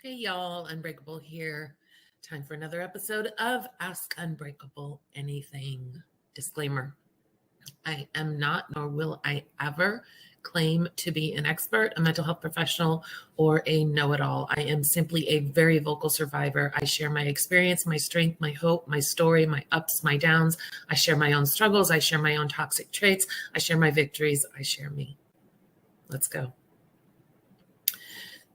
Hey y'all, Unbreakable here. Time for another episode of Ask Unbreakable Anything. Disclaimer: I am not, nor will I ever claim to be an expert, a mental health professional, or a know it all. I am simply a very vocal survivor. I share my experience, my strength, my hope, my story, my ups, my downs. I share my own struggles. I share my own toxic traits. I share my victories. I share me. Let's go.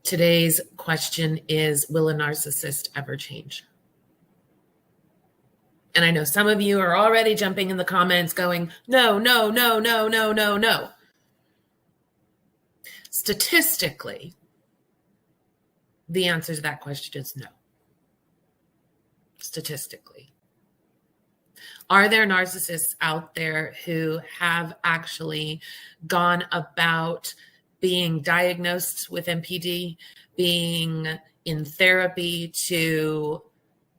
Today's question is, will a narcissist ever change? And I know some of you are already jumping in the comments going, no, no, no, no, no, no, no. Statistically, the answer to that question is no. Statistically. Are there narcissists out there who have actually gone about being diagnosed with NPD, being in therapy to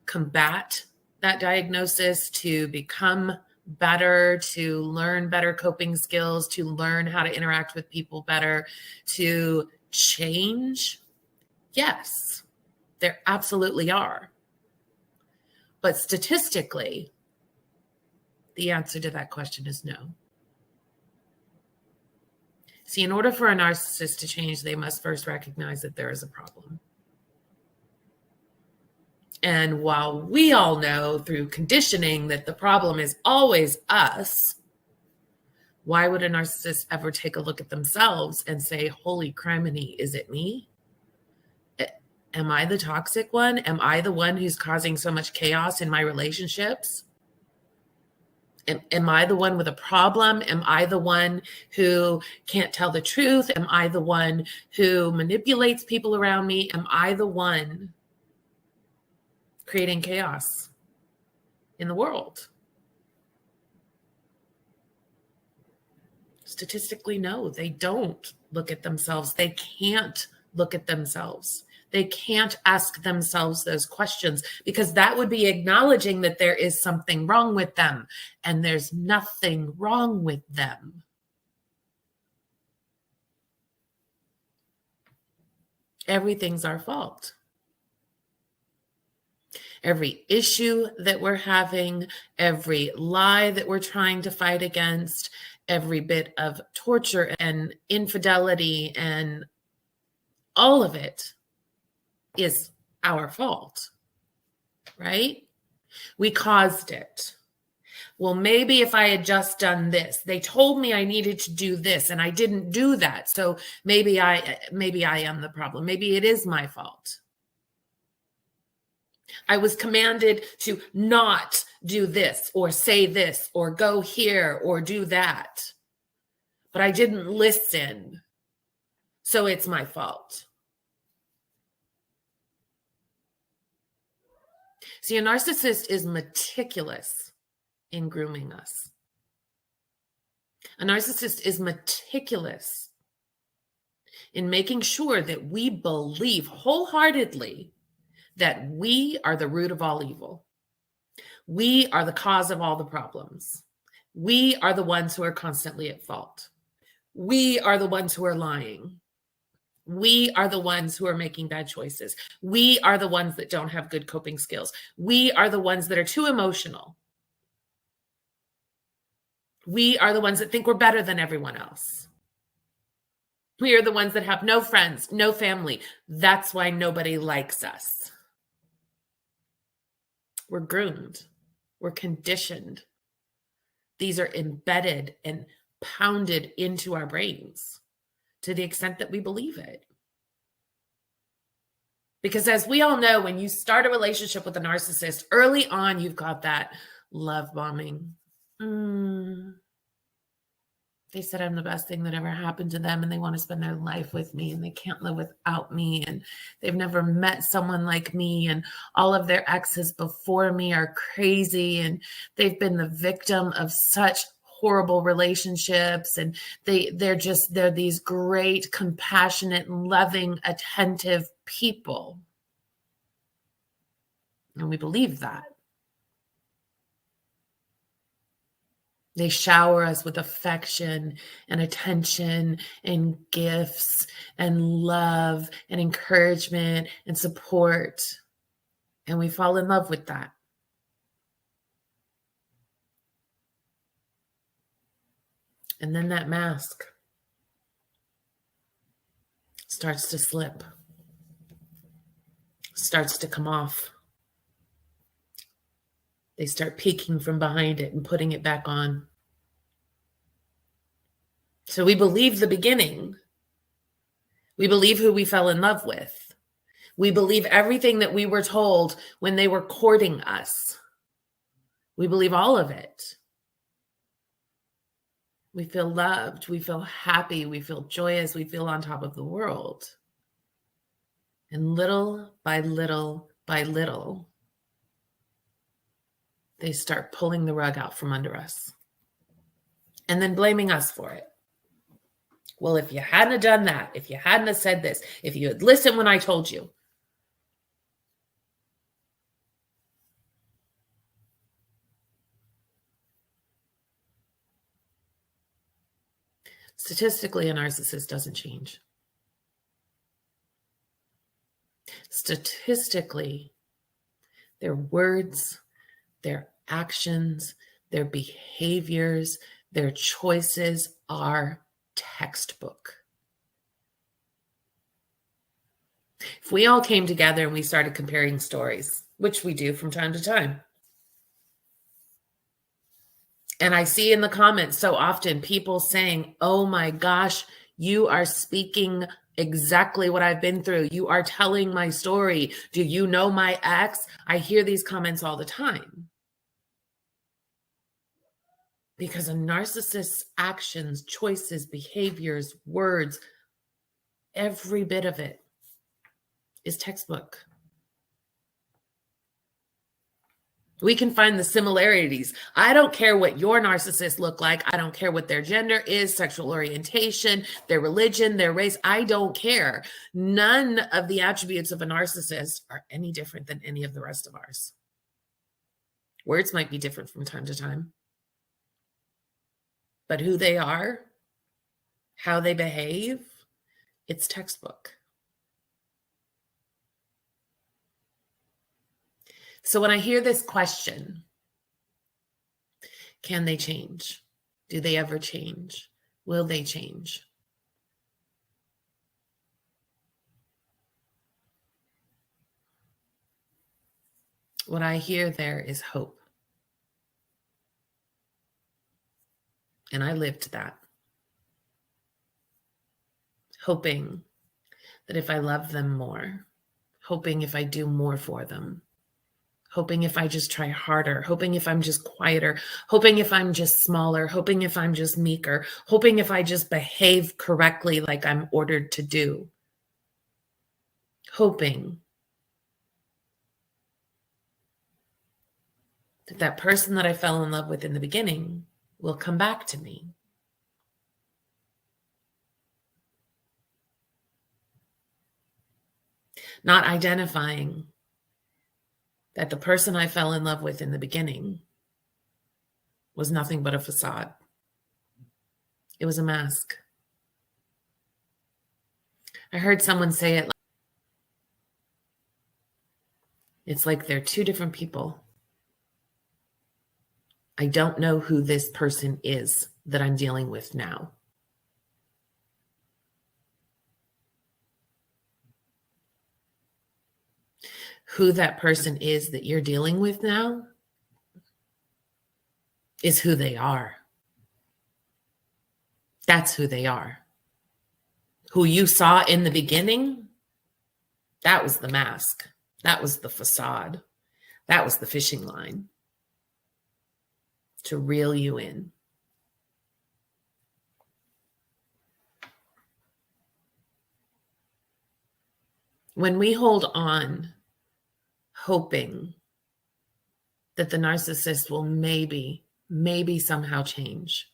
combat that diagnosis, to become better, to learn better coping skills, to learn how to interact with people better, to change? Yes, there absolutely are. But statistically, the answer to that question is no. See, in order for a narcissist to change, they must first recognize that there is a problem. And while we all know through conditioning that the problem is always us, why would a narcissist ever take a look at themselves and say, holy criminy, is it me? Am I the toxic one? Am I the one who's causing so much chaos in my relationships? Am I the one with a problem? Am I the one who can't tell the truth? Am I the one who manipulates people around me? Am I the one creating chaos in the world? Statistically, no, they don't look at themselves. They can't look at themselves. They can't ask themselves those questions because that would be acknowledging that there is something wrong with them, and there's nothing wrong with them. Everything's our fault. Every issue that we're having, every lie that we're trying to fight against, every bit of torture and infidelity and all of it is our fault, right? We caused it. Well, maybe if I had just done this, they told me I needed to do this and I didn't do that. So maybe I am the problem. Maybe it is my fault. I was commanded to not do this or say this or go here or do that, but I didn't listen. So it's my fault. See, a narcissist is meticulous in grooming us. A narcissist is meticulous in making sure that we believe wholeheartedly that we are the root of all evil. We are the cause of all the problems. We are the ones who are constantly at fault. We are the ones who are lying. We are the ones who are making bad choices. We are the ones that don't have good coping skills. We are the ones that are too emotional. We are the ones that think we're better than everyone else. We are the ones that have no friends, no family. That's why nobody likes us. We're groomed. We're conditioned. These are embedded and pounded into our brains to the extent that we believe it. Because as we all know, when you start a relationship with a narcissist, early on, you've got that love bombing. They said I'm the best thing that ever happened to them, and they want to spend their life with me, and they can't live without me, and they've never met someone like me, and all of their exes before me are crazy, and they've been the victim of such horrible relationships, and they're these great, compassionate, loving, attentive people. And we believe that. They shower us with affection and attention and gifts and love and encouragement and support. And we fall in love with that. And then that mask starts to slip, starts to come off. They start peeking from behind it and putting it back on. So we believe the beginning. We believe who we fell in love with. We believe everything that we were told when they were courting us. We believe all of it. We feel loved. We feel happy. We feel joyous. We feel on top of the world. And little by little by little, they start pulling the rug out from under us and then blaming us for it. Well, if you hadn't have done that, if you hadn't have said this, if you had listened when I told you. Statistically, a narcissist doesn't change. Statistically, their words, their actions, their behaviors, their choices are textbook. If we all came together and we started comparing stories, which we do from time to time, and I see in the comments so often people saying, oh my gosh, you are speaking exactly what I've been through. You are telling my story. Do you know my ex? I hear these comments all the time. Because a narcissist's actions, choices, behaviors, words, every bit of it is textbook. We can find the similarities. I don't care what your narcissists look like. I don't care what their gender is, sexual orientation, their religion, their race. I don't care. None of the attributes of a narcissist are any different than any of the rest of ours. Words might be different from time to time. But who they are, how they behave, it's textbook. So when I hear this question, can they change? Do they ever change? Will they change? What I hear there is hope. And I lived that. Hoping that if I love them more, hoping if I do more for them, hoping if I just try harder, hoping if I'm just quieter, hoping if I'm just smaller, hoping if I'm just meeker, hoping if I just behave correctly like I'm ordered to do, hoping that that person that I fell in love with in the beginning will come back to me. Not identifying that the person I fell in love with in the beginning was nothing but a facade. It was a mask. I heard someone say it. It's like they're two different people. I don't know who this person is that I'm dealing with now. Who that person is that you're dealing with now is who they are. That's who they are. Who you saw in the beginning, that was the mask. That was the facade. That was the fishing line to reel you in. When we hold on, hoping that the narcissist will maybe somehow change,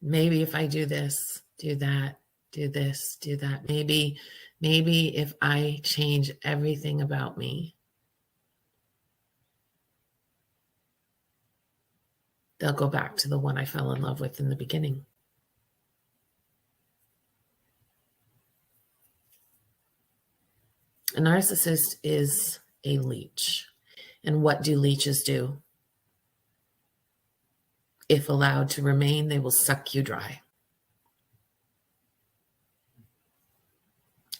maybe if I do this, do that, do this, do that, maybe if I change everything about me, they'll go back to the one I fell in love with in the beginning. A narcissist is a leech. And what do leeches do? If allowed to remain, they will suck you dry.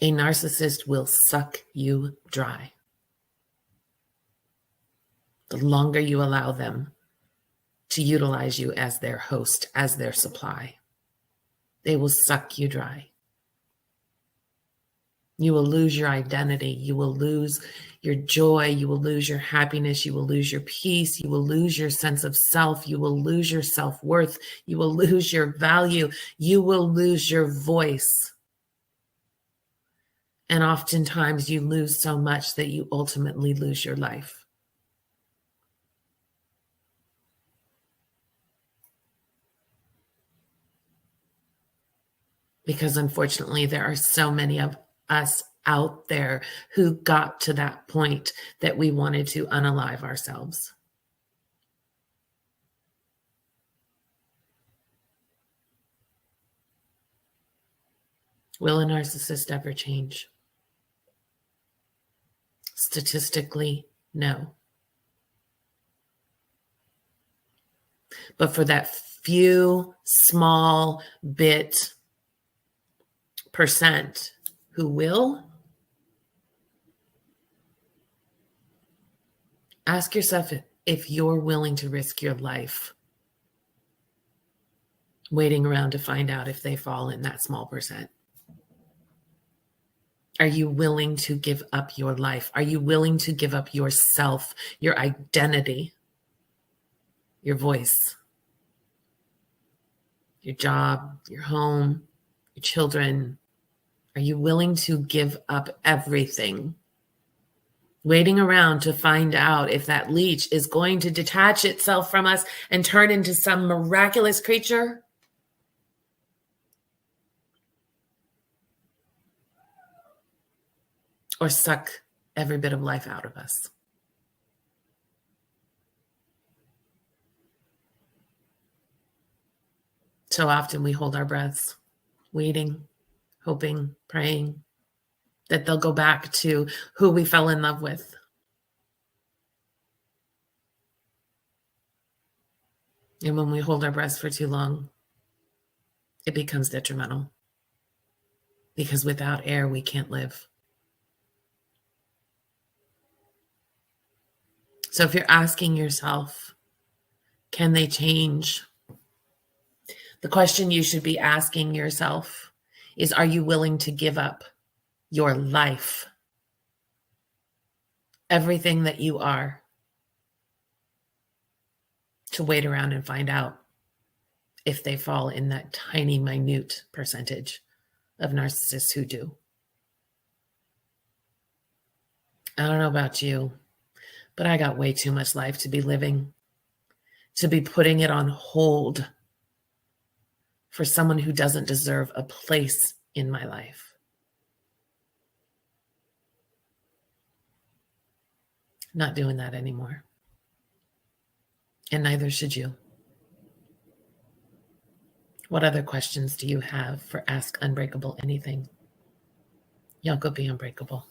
A narcissist will suck you dry. The longer you allow them to utilize you as their host, as their supply, they will suck you dry. You will lose your identity. You will lose your joy. You will lose your happiness. You will lose your peace. You will lose your sense of self. You will lose your self-worth. You will lose your value. You will lose your voice. And oftentimes you lose so much that you ultimately lose your life. Because unfortunately, there are so many of us out there who got to that point that we wanted to unalive ourselves. Will a narcissist ever change? Statistically, no. But for that few small bit percent who will, ask yourself if you're willing to risk your life waiting around to find out if they fall in that small percent. Are you willing to give up your life? Are you willing to give up yourself, your identity, your voice, your job, your home, your children? Are you willing to give up everything, waiting around to find out if that leech is going to detach itself from us and turn into some miraculous creature? Or suck every bit of life out of us? So often we hold our breaths, waiting, hoping, praying that they'll go back to who we fell in love with. And when we hold our breaths for too long, it becomes detrimental. Because without air, we can't live. So if you're asking yourself, can they change? The question you should be asking yourself is, are you willing to give up your life, everything that you are, to wait around and find out if they fall in that tiny, minute percentage of narcissists who do? I don't know about you, but I got way too much life to be living, to be putting it on hold for someone who doesn't deserve a place in my life. Not doing that anymore. And neither should you. What other questions do you have for Ask Unbreakable Anything? Y'all go be unbreakable.